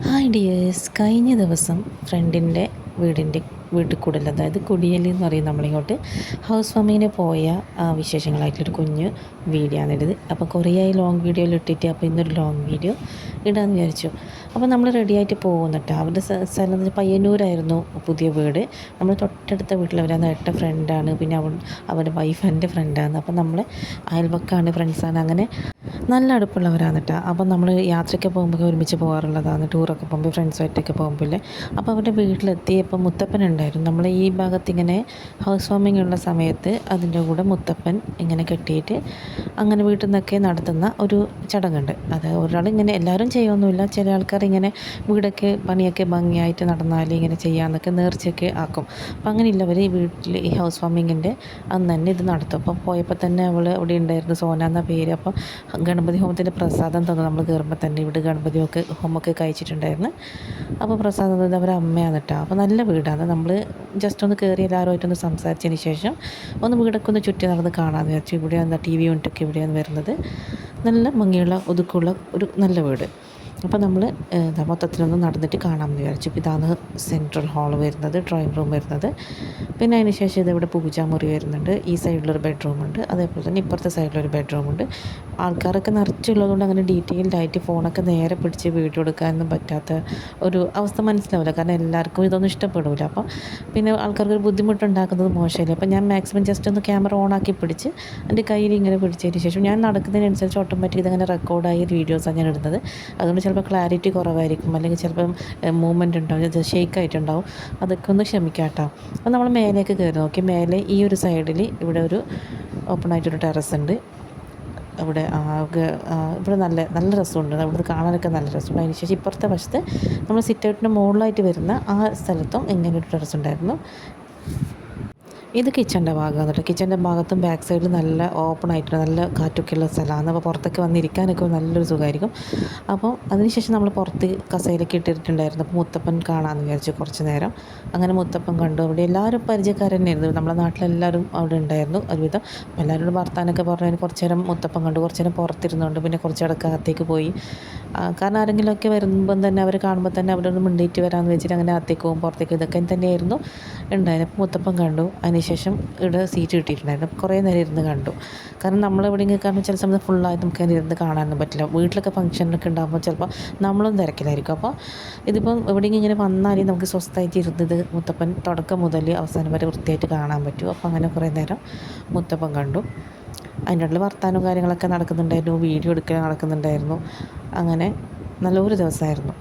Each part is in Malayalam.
ഹായ് ഡിയേഴ്സ്, കഴിഞ്ഞ ദിവസം ഫ്രണ്ടിൻ്റെ വീട്ടിൽ കൂടൽ, അതായത് കുടിയൽ എന്ന് പറയും നമ്മളിങ്ങോട്ട്, ഹൗസ് വാമിങ്ങിന് പോയ വിശേഷങ്ങളായിട്ടൊരു കുഞ്ഞ് വീഡിയോ ആണിത്. അപ്പോൾ കുറേയായി ലോങ് വീഡിയോയിൽ ഇട്ടിട്ട്, അപ്പോൾ ഇന്നൊരു ലോങ് വീഡിയോ ഇടാമെന്ന് വിചാരിച്ചു. അപ്പോൾ നമ്മൾ റെഡിയായിട്ട് പോകുന്നിട്ട് അവരുടെ സ്ഥലം എന്ന് വെച്ചാൽ പയ്യന്നൂരായിരുന്നു പുതിയ വീട്. നമ്മൾ തൊട്ടടുത്ത വീട്ടിലവരാണ്, ഏട്ട ഫ്രണ്ടാണ്, പിന്നെ അവരുടെ വൈഫ് എൻ്റെ ഫ്രണ്ടാണ്. അപ്പോൾ നമ്മൾ അയൽവക്കാണ്, ഫ്രണ്ട്സാണ്, അങ്ങനെ നല്ല അടുപ്പുള്ളവരാണ് കേട്ടോ. അപ്പം നമ്മൾ യാത്രയ്ക്ക് പോകുമ്പോൾ ഒരുമിച്ച് പോകാറുള്ളതാണ്, ടൂറൊക്കെ പോകുമ്പോൾ ഫ്രണ്ട്സുമായിട്ടൊക്കെ പോകുമ്പോൾ. അപ്പോൾ അവരുടെ വീട്ടിലെത്തിയപ്പോൾ മുത്തപ്പൻ ഉണ്ടായിരുന്നു. നമ്മൾ ഈ ഭാഗത്ത് ഇങ്ങനെ ഹൗസ് വാമിംഗ് ഉള്ള സമയത്ത് അതിൻ്റെ കൂടെ മുത്തപ്പൻ ഇങ്ങനെ കെട്ടിയിട്ട് അങ്ങനെ വീട്ടിൽ നിന്നൊക്കെ നടത്തുന്ന ഒരു ചടങ്ങുണ്ട്. അത് ഒരാളിങ്ങനെ എല്ലാവരും ചെയ്യൊന്നുമില്ല, ചില ആൾക്കാർ ഇങ്ങനെ വീടൊക്കെ പണിയൊക്കെ ഭംഗിയായിട്ട് നടന്നാൽ ഇങ്ങനെ ചെയ്യാമെന്നൊക്കെ നേർച്ചയൊക്കെ ആക്കും. അപ്പം അങ്ങനെയുള്ളവർ ഈ വീട്ടിൽ ഈ ഹൗസ് വാമിങ്ങിൻ്റെ അന്ന് തന്നെ ഇത് നടത്തും. അപ്പം പോയപ്പോൾ തന്നെ അവൾ ഇവിടെ ഉണ്ടായിരുന്നു, സോന എന്ന പേര്. അപ്പം ഗണപതി ഹോമത്തിൻ്റെ പ്രസാദം തന്നു. നമ്മൾ കയറുമ്പോൾ തന്നെ ഇവിടെ ഗണപതിയൊക്കെ ഹോമൊക്കെ കഴിച്ചിട്ടുണ്ടായിരുന്നു. അപ്പോൾ പ്രസാദം തന്നത് അവരുടെ അമ്മയാണ് കേട്ടോ. അപ്പോൾ നല്ല വീടാണ്. നമ്മൾ ജസ്റ്റ് ഒന്ന് കയറി എല്ലാവരുമായിട്ടൊന്ന് സംസാരിച്ചതിന് ശേഷം ഒന്ന് വീടൊക്കെ ഒന്ന് ചുറ്റി നടന്ന് കാണാമെന്ന് വിചാരിച്ചു. ഇവിടെയാണ് TV യൂണിറ്റൊക്കെ ഇവിടെയാണ് വരുന്നത്. നല്ല ഭംഗിയുള്ള ഒതുക്കമുള്ള ഒരു നല്ല വീട്. അപ്പോൾ നമ്മൾ മൊത്തത്തിലൊന്ന് നടന്നിട്ട് കാണാമെന്ന് വിചാരിച്ചു. ഇതാണ് സെൻട്രൽ ഹാൾ വരുന്നത്, ഡ്രോയിങ് റൂം വരുന്നത്. പിന്നെ അതിന് ശേഷം ഇതിവിടെ പൂജാമുറി വരുന്നുണ്ട്. ഈ സൈഡിലൊരു ബെഡ്റൂമുണ്ട്, അതേപോലെ തന്നെ ഇപ്പുറത്തെ സൈഡിലൊരു ബെഡ്റൂമുണ്ട്. ആൾക്കാരൊക്കെ നിറച്ചുള്ളതുകൊണ്ട് അങ്ങനെ ഡീറ്റെയിൽഡായിട്ട് ഫോണൊക്കെ നേരെ പിടിച്ച് വീഡിയോ എടുക്കാനൊന്നും പറ്റാത്ത ഒരു അവസ്ഥ മനസ്സിലാവില്ല. കാരണം എല്ലാവർക്കും ഇതൊന്നും ഇഷ്ടപ്പെടില്ല. അപ്പം പിന്നെ ആൾക്കാർക്ക് ഒരു ബുദ്ധിമുട്ടുണ്ടാക്കുന്നത് മോശമല്ലേ. അപ്പം ഞാൻ മാക്സിമം ജസ്റ്റ് ഒന്ന് ക്യാമറ ഓണാക്കി പിടിച്ച് എൻ്റെ കയ്യിൽ ഇങ്ങനെ പിടിച്ചതിന് ശേഷം ഞാൻ നടക്കുന്നതിനനുസരിച്ച് ഓട്ടോമാറ്റിക് ഇതങ്ങനെ റെക്കോർഡായി വീഡിയോസാണ് ഞാൻ ഇടുന്നത്. അതുകൊണ്ട് ചിലപ്പോൾ ക്ലാരിറ്റി കുറവായിരിക്കും, അല്ലെങ്കിൽ ചിലപ്പം മൂവ്മെൻറ്റ് ഉണ്ടാവും, ഷെയ്ക്കായിട്ടുണ്ടാവും. അതൊക്കെ ഒന്ന് ക്ഷമിക്കാം കേട്ടോ. അപ്പോൾ നമ്മൾ മേലേക്ക് കയറി നോക്കി. മേലെ ഈ ഒരു സൈഡിൽ ഇവിടെ ഒരു ഓപ്പൺ ആയിട്ടൊരു ടെറസ് ഉണ്ട്. ഇവിടെ ഇവിടെ നല്ല നല്ല രസമുണ്ട്, ഇവിടുന്ന് കാണാനൊക്കെ നല്ല രസമുണ്ട്. അതിന് ശേഷം ഇപ്പുറത്തെ വശത്ത് നമ്മൾ സിറ്റ് ഔട്ടിൻ്റെ മുകളിലായിട്ട് വരുന്ന ആ സ്ഥലത്തും ഇങ്ങനെ ഒരു ടെറസ് ഉണ്ടായിരുന്നു. ഇത് കിച്ചൻ്റെ ഭാഗമാണ് കേട്ടോ. കിച്ചൻ്റെ ഭാഗത്തും ബാക്ക് സൈഡിൽ നല്ല ഓപ്പൺ ആയിട്ടുള്ള നല്ല കാറ്റൊക്കെയുള്ള സ്ഥലമാണ്. അപ്പോൾ പുറത്തൊക്കെ വന്നിരിക്കാനൊക്കെ നല്ലൊരു സുഖമായിരിക്കും. അപ്പോൾ അതിനുശേഷം നമ്മൾ പുറത്ത് കസേരയൊക്കെ ഇട്ടിട്ടുണ്ടായിരുന്നു. അപ്പോൾ മുത്തപ്പൻ കാണാമെന്ന് വിചാരിച്ചു കുറച്ച് നേരം. അങ്ങനെ മുത്തപ്പൻ കണ്ടു. അവിടെ എല്ലാവരും പരിചയക്കാർ തന്നെയായിരുന്നു, നമ്മളെ നാട്ടിലെല്ലാവരും അവിടെ ഉണ്ടായിരുന്നു ഒരുവിധം. അപ്പോൾ എല്ലാവരോടും വർത്താനൊക്കെ പറഞ്ഞതിന് കുറച്ച് നേരം മുത്തപ്പൻ കണ്ടു. കുറച്ച് നേരം പുറത്തിരുന്നുണ്ട്, പിന്നെ കുറച്ച് അകത്തേക്ക് പോയി. കാരണം ആരെങ്കിലുമൊക്കെ വരുമ്പം തന്നെ അവർ കാണുമ്പോൾ തന്നെ അവിടെ ഒന്ന് മിണ്ടിയിട്ട് വരാമെന്ന് വെച്ചിട്ട് അങ്ങനെ അകത്തേക്ക് പോകും, പുറത്തേക്ക് ഇതൊക്കെ തന്നെയായിരുന്നു ഉണ്ടായത്. അപ്പോൾ മുത്തപ്പൻ കണ്ടു. അതിനുശേഷം ഇവിടെ സീറ്റ് കിട്ടിയിട്ടുണ്ടായിരുന്നു. കുറേ നേരം ഇരുന്ന് കണ്ടു. കാരണം നമ്മളെവിടെ ഇങ്ങനെ കാണുമ്പോൾ ചില സമയത്ത് ഫുള്ളായിട്ട് നമുക്ക് അങ്ങനെ ഇരുന്ന് കാണാനൊന്നും പറ്റില്ല. വീട്ടിലൊക്കെ ഫംഗ്ഷനൊക്കെ ഉണ്ടാകുമ്പോൾ ചിലപ്പോൾ നമ്മളും തിരക്കിലായിരിക്കും. അപ്പോൾ ഇതിപ്പം എവിടെയെങ്കിലും ഇങ്ങനെ വന്നാലും നമുക്ക് സ്വസ്ഥമായിട്ട് ഇരുന്നത് മുത്തപ്പൻ തുടക്കം മുതൽ അവസാനം വരെ വൃത്തിയായിട്ട് കാണാൻ പറ്റും. അപ്പോൾ അങ്ങനെ കുറേ നേരം മുത്തപ്പൻ കണ്ടു. അതിൻ്റെ ഉള്ളിൽ വർത്താനവും കാര്യങ്ങളൊക്കെ നടക്കുന്നുണ്ടായിരുന്നു, വീഡിയോ എടുക്കൽ നടക്കുന്നുണ്ടായിരുന്നു. അങ്ങനെ നല്ലൊരു ദിവസമായിരുന്നു.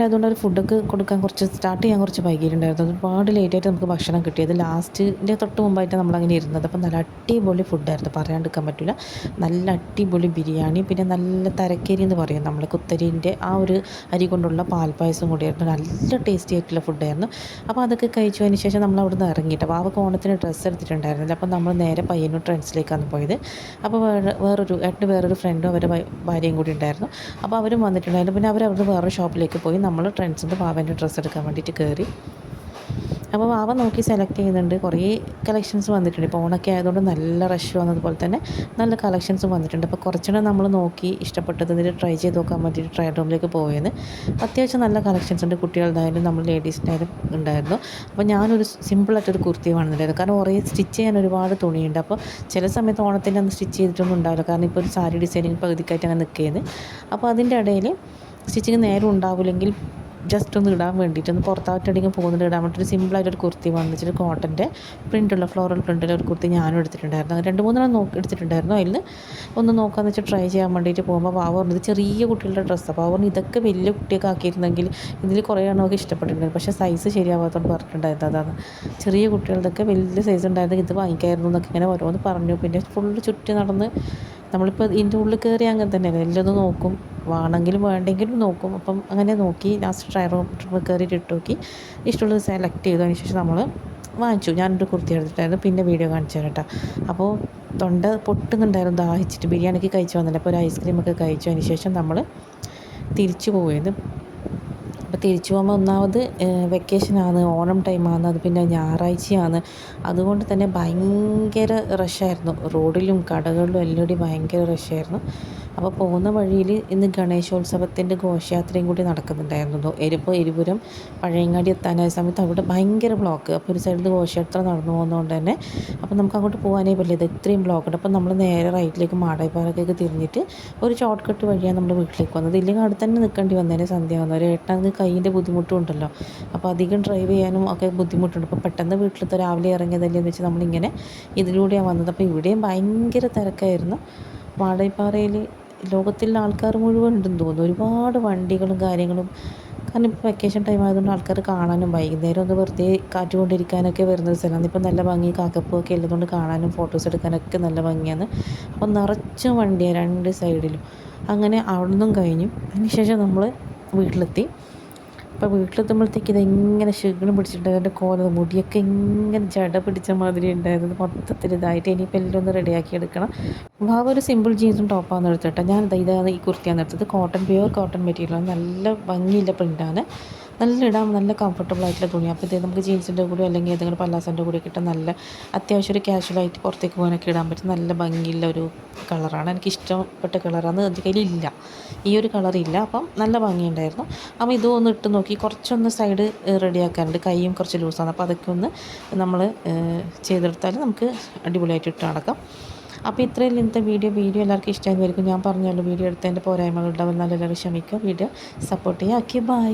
അതുകൊണ്ട് ഒരു ഫുഡൊക്കെ കൊടുക്കാൻ സ്റ്റാർട്ട് ചെയ്യാൻ കുറച്ച് വൈകിയിട്ടുണ്ടായിരുന്നു. ഒരുപാട് ലേറ്റായിട്ട് നമുക്ക് ഭക്ഷണം കിട്ടിയത്. ലാസ്റ്റിൻ്റെ തൊട്ട് മുമ്പായിട്ട് നമ്മളങ്ങനെ ഇരുന്നത്. അപ്പം നല്ല അടിപൊളി ഫുഡായിരുന്നു, പറയാണ്ടിരിക്കാൻ പറ്റില്ല. നല്ല അടിപൊളി ബിരിയാണി, പിന്നെ നല്ല തരക്കേരി എന്ന് പറയും നമ്മൾ, കുത്തരീൻ്റെ ആ ഒരു അരി കൊണ്ടുള്ള പാൽപ്പായസം കൂടിയായിരുന്നു. നല്ല ടേസ്റ്റി ആയിട്ടുള്ള ഫുഡായിരുന്നു. അപ്പോൾ അതൊക്കെ കഴിച്ചതിന് ശേഷം നമ്മൾ അവിടെ നിന്ന് ഇറങ്ങിയിട്ട് വാവക്ക് ഓണത്തിന് ഡ്രസ്സ് എടുത്തിട്ടുണ്ടായിരുന്നില്ല. അപ്പോൾ നമ്മൾ നേരെ പയ്യന്നൂർ ട്രെൻഡ്സിലേക്കാണ് പോയത്. അപ്പോൾ വേറൊരു ഫ്രണ്ടും അവരുടെ ഭാര്യയും കൂടി ഉണ്ടായിരുന്നു. അപ്പോൾ അവരും വന്നിട്ടുണ്ടായിരുന്നു. പിന്നെ അവരവിടെ വേറൊരു ഷോപ്പിലേക്ക് പോയി. നമ്മൾ ട്രെൻഡ്സിൻ്റെ വാവൻ്റെ ഡ്രസ്സ് എടുക്കാൻ വേണ്ടിയിട്ട് കയറി. അപ്പോൾ വാവ നോക്കി സെലക്ട് ചെയ്യുന്നുണ്ട്. കുറേ കളക്ഷൻസ് വന്നിട്ടുണ്ട്. ഇപ്പോൾ ഓണൊക്കെ ആയതുകൊണ്ട് നല്ല റഷ് വന്നതുപോലെ തന്നെ നല്ല കളക്ഷൻസും വന്നിട്ടുണ്ട്. അപ്പോൾ കുറച്ചുകൂടെ നമ്മൾ നോക്കി ഇഷ്ടപ്പെട്ടത് ഇതിൽ ട്രൈ ചെയ്ത് നോക്കാൻ വേണ്ടിയിട്ട് ട്രയൽ റൂമിലേക്ക് പോയത്. അത്യാവശ്യം നല്ല കളക്ഷൻസ് ഉണ്ട്, കുട്ടികളുടെയായാലും നമ്മൾ ലേഡീസിൻ്റെ ഉണ്ടായിരുന്നു. അപ്പോൾ ഞാനൊരു സിമ്പിളായിട്ടൊരു കുർത്തി വേണമെന്നുണ്ടായിരുന്നു. കാരണം കുറേ സ്റ്റിച്ച് ചെയ്യാൻ ഒരുപാട് തുണിയുണ്ട്. അപ്പോൾ ചില സമയത്ത് ഓണത്തിൻ്റെ അന്ന് സ്റ്റിച്ച് ചെയ്തിട്ടൊന്നും ഉണ്ടാവില്ല, കാരണം ഇപ്പോൾ ഒരു സാരി ഡിസൈനിങ് പകുതിക്കായിട്ട് അങ്ങനെ നിൽക്കുന്നത്. അപ്പോൾ അതിൻ്റെ ഇടയിൽ സ്റ്റിച്ചിങ് നേരം ഉണ്ടാവില്ലെങ്കിൽ ജസ്റ്റ് ഒന്ന് ഇടാൻ വേണ്ടിയിട്ട്, ഒന്ന് പുറത്തായിട്ടെങ്കിലും പോകുന്നുണ്ട് ഇടാൻ വേണ്ടിയിട്ട് സിമ്പിളായിട്ടൊരു കുർത്തി വന്നിട്ട് കോട്ടൻ്റെ പ്രിൻ്റുള്ള ഫ്ലോറൽ പ്രിൻ്റുള്ള ഒരു കുർത്തി ഞാനും എടുത്തിട്ടുണ്ടായിരുന്നു. 2-3 എടുത്തിട്ടുണ്ടായിരുന്നു. അതിൽ ഒന്ന് നോക്കാമെന്ന് വെച്ചാൽ ട്രൈ ചെയ്യാൻ വേണ്ടിയിട്ട് പോകുമ്പോൾ വാവ പറഞ്ഞത് ചെറിയ കുട്ടികളുടെ ഡ്രസ്സ്. അപ്പോൾ അവർ ഇതൊക്കെ വലിയ കുട്ടിയൊക്കെ ആക്കിയിരുന്നെങ്കിൽ ഇതിൽ കുറേ എണ്ണമൊക്കെ ഇഷ്ടപ്പെട്ടിട്ടുണ്ടായിരുന്നു. പക്ഷേ സൈസ് ശരിയാവാത്തതുകൊണ്ട് പറഞ്ഞിട്ടുണ്ടായിരുന്നു. അതാണ് ചെറിയ കുട്ടികളുടെയൊക്കെ വലിയ സൈസ് ഉണ്ടായിരുന്നു, ഇത് വാങ്ങിക്കായിരുന്നു എന്നൊക്കെ ഇങ്ങനെ ഓരോന്ന് പറഞ്ഞു. പിന്നെ ഫുള്ള് ചുറ്റി നടന്ന് നമ്മളിപ്പോൾ ഇതിൻ്റെ ഉള്ളിൽ കയറി അങ്ങനെ തന്നെയല്ലേ, എല്ലാം നോക്കും, വേണമെങ്കിലും വേണ്ടെങ്കിലും നോക്കും. അപ്പം അങ്ങനെ നോക്കി ലാസ്റ്റ് ട്രയൽ റൂം കയറിയിട്ട് ഇട്ട് നോക്കി ഇഷ്ടമുള്ളത് സെലക്ട് ചെയ്തു. അതിന് ശേഷം നമ്മൾ വാങ്ങിച്ചു. ഞാനൊരു കുർത്തി എടുത്തിട്ടായിരുന്നു, പിന്നെ വീഡിയോ കാണിച്ചു തരാം കേട്ടോ. അപ്പോൾ തൊണ്ട പൊട്ടുന്നുണ്ടായിരുന്നു ദാഹിച്ചിട്ട്, ബിരിയാണിക്ക് കഴിച്ചു വന്നില്ല. അപ്പോൾ ഒരു ഐസ്ക്രീമൊക്കെ കഴിച്ചു. അതിന് ശേഷം നമ്മൾ തിരിച്ചു പോയത്. അപ്പോൾ തിരിച്ചു പോകുമ്പോൾ ഒന്നാമത് വെക്കേഷനാണ്, ഓണം ടൈമാണ്, അത് പിന്നെ ഞായറാഴ്ചയാണ്. അതുകൊണ്ട് തന്നെ ഭയങ്കര റഷായിരുന്നു. റോഡിലും കടകളിലും എല്ലാവരും ഭയങ്കര റഷായിരുന്നു. അപ്പോൾ പോകുന്ന വഴിയിൽ ഇന്ന് ഗണേശോത്സവത്തിൻ്റെ ഘോഷയാത്രയും കൂടി നടക്കുന്നുണ്ടായിരുന്നു. എരിപുരം പഴയങ്ങാടി എത്താനായ സമയത്ത് അവിടെ ഭയങ്കര ബ്ലോക്ക്. അപ്പോൾ ഒരു സൈഡിൽ ഘോഷയാത്ര നടന്നു പോകുന്നതുകൊണ്ട് തന്നെ അപ്പോൾ നമുക്ക് അങ്ങോട്ട് പോകാനേ പറ്റില്ല, ഇത് ഇത്രയും ബ്ലോക്ക് ഉണ്ട്. അപ്പോൾ നമ്മൾ നേരെ റൈറ്റിലേക്ക് മാടായിപ്പാറത്തേക്ക് തിരിഞ്ഞിട്ട് ഒരു ഷോർട്ട് കട്ട് വഴിയാണ് നമ്മൾ വീട്ടിലേക്ക് വന്നത്. ഇല്ലെങ്കിൽ അവിടെ തന്നെ നിൽക്കേണ്ടി വന്നേനെ സന്ധ്യ വന്നു. ഒരു ഏട്ടനക്ക് കയ്യിൻ്റെ ബുദ്ധിമുട്ടും ഉണ്ടല്ലോ, അപ്പോൾ അധികം ഡ്രൈവ് ചെയ്യാനും ഒക്കെ ബുദ്ധിമുട്ടുണ്ട്. അപ്പോൾ പെട്ടെന്ന് വീട്ടിലത്തെ രാവിലെ ഇറങ്ങിയതല്ലേ എന്ന് വെച്ച് നമ്മളിങ്ങനെ ഇതിലൂടെയാണ് വന്നത്. അപ്പോൾ ഇവിടെയും ഭയങ്കര തിരക്കായിരുന്നു. മാടായിപ്പാറയിൽ ലോകത്തിലെ ആൾക്കാർ മുഴുവൻ ഉണ്ടെന്ന് തോന്നുന്നു. ഒരുപാട് വണ്ടികളും കാര്യങ്ങളും. കാരണം ഇപ്പോൾ വെക്കേഷൻ ടൈം ആയതുകൊണ്ട് ആൾക്കാർ കാണാനും വൈകുന്നേരം ഒന്ന് വെറുതെ കാറ്റ് കൊണ്ടിരിക്കാനൊക്കെ വരുന്നൊരു സ്ഥലമാണ്. ഇപ്പോൾ നല്ല ഭംഗി, കാക്കപ്പൂവൊക്കെ ഉള്ളതുകൊണ്ട് കാണാനും ഫോട്ടോസ് എടുക്കാനൊക്കെ നല്ല ഭംഗിയാണ്. അപ്പോൾ നിറച്ചും വണ്ടിയാണ് രണ്ട് സൈഡിലും. അങ്ങനെ അവിടെ നിന്നും കഴിഞ്ഞു. അതിനുശേഷം നമ്മൾ വീട്ടിലെത്തി. അപ്പോൾ വീട്ടിലെത്തുമ്പോഴത്തേക്ക് ഇതെങ്ങനെ ക്ഷീണം പിടിച്ചിട്ടുണ്ട്. എൻ്റെ മുടിയൊക്കെ ഇങ്ങനെ ജട പിടിച്ച മാതിരി ഉണ്ടായിരുന്നത്, മൊത്തത്തിൽ ഇതായിട്ട്. ഇനിയിപ്പോൾ എല്ലാം ഒന്ന് റെഡിയാക്കി എടുക്കണം. ഒരു സിമ്പിൾ ജീൻസും ടോപ്പാണ് എടുത്തിട്ട് ഇതാണ് ഈ കുർത്തിയാണ് എടുത്തത്. പ്യുവർ കോട്ടൺ മെറ്റീരിയലാണ്, നല്ല ഭംഗിയുള്ള പ്രിൻ്റാണ്. നല്ല ഇടാൻ നല്ല കംഫർട്ടബിൾ ആയിട്ടുള്ള തുണിയാണ്. അപ്പോൾ ഇത് നമുക്ക് ജീൻസിൻ്റെ കൂടെ അല്ലെങ്കിൽ ഏതെങ്കിലും പല്ലാസൻ്റെ കൂടെ കിട്ടാൻ നല്ല അത്യാവശ്യം ഒരു കാഷ്വലായിട്ട് പുറത്തേക്ക് പോകാനൊക്കെ ഇടാൻ പറ്റും നല്ല ഭംഗിയുള്ള ഒരു കളറാണ്. എനിക്ക് ഇഷ്ടപ്പെട്ട കളറാണ്. എൻ്റെ കയ്യിലില്ല, ഈ ഒരു കളറില്ല. അപ്പം നല്ല ഭംഗിയുണ്ടായിരുന്നു. അപ്പോൾ ഇതൊന്ന് ഇട്ട് നോക്കി. കുറച്ചൊന്ന് സൈഡ് റെഡിയാക്കാനുണ്ട്, കൈയും കുറച്ച് ലൂസാണ്. അപ്പോൾ അതൊക്കെ ഒന്ന് നമ്മൾ ചെയ്തെടുത്താൽ നമുക്ക് അടിപൊളിയായിട്ട് ഇട്ട് നടക്കാം. അപ്പോൾ ഇത്രയും ഇന്നത്തെ വീഡിയോ എല്ലാവർക്കും ഇഷ്ടമായിരിക്കും. ഞാൻ പറഞ്ഞല്ലോ, വീഡിയോ എടുത്തതിൻ്റെ പോരായ്മകളുണ്ടാവും, നല്ല എല്ലാവരും ക്ഷമിക്കുക. വീഡിയോ സപ്പോർട്ട് ചെയ്യുക. Okay, by.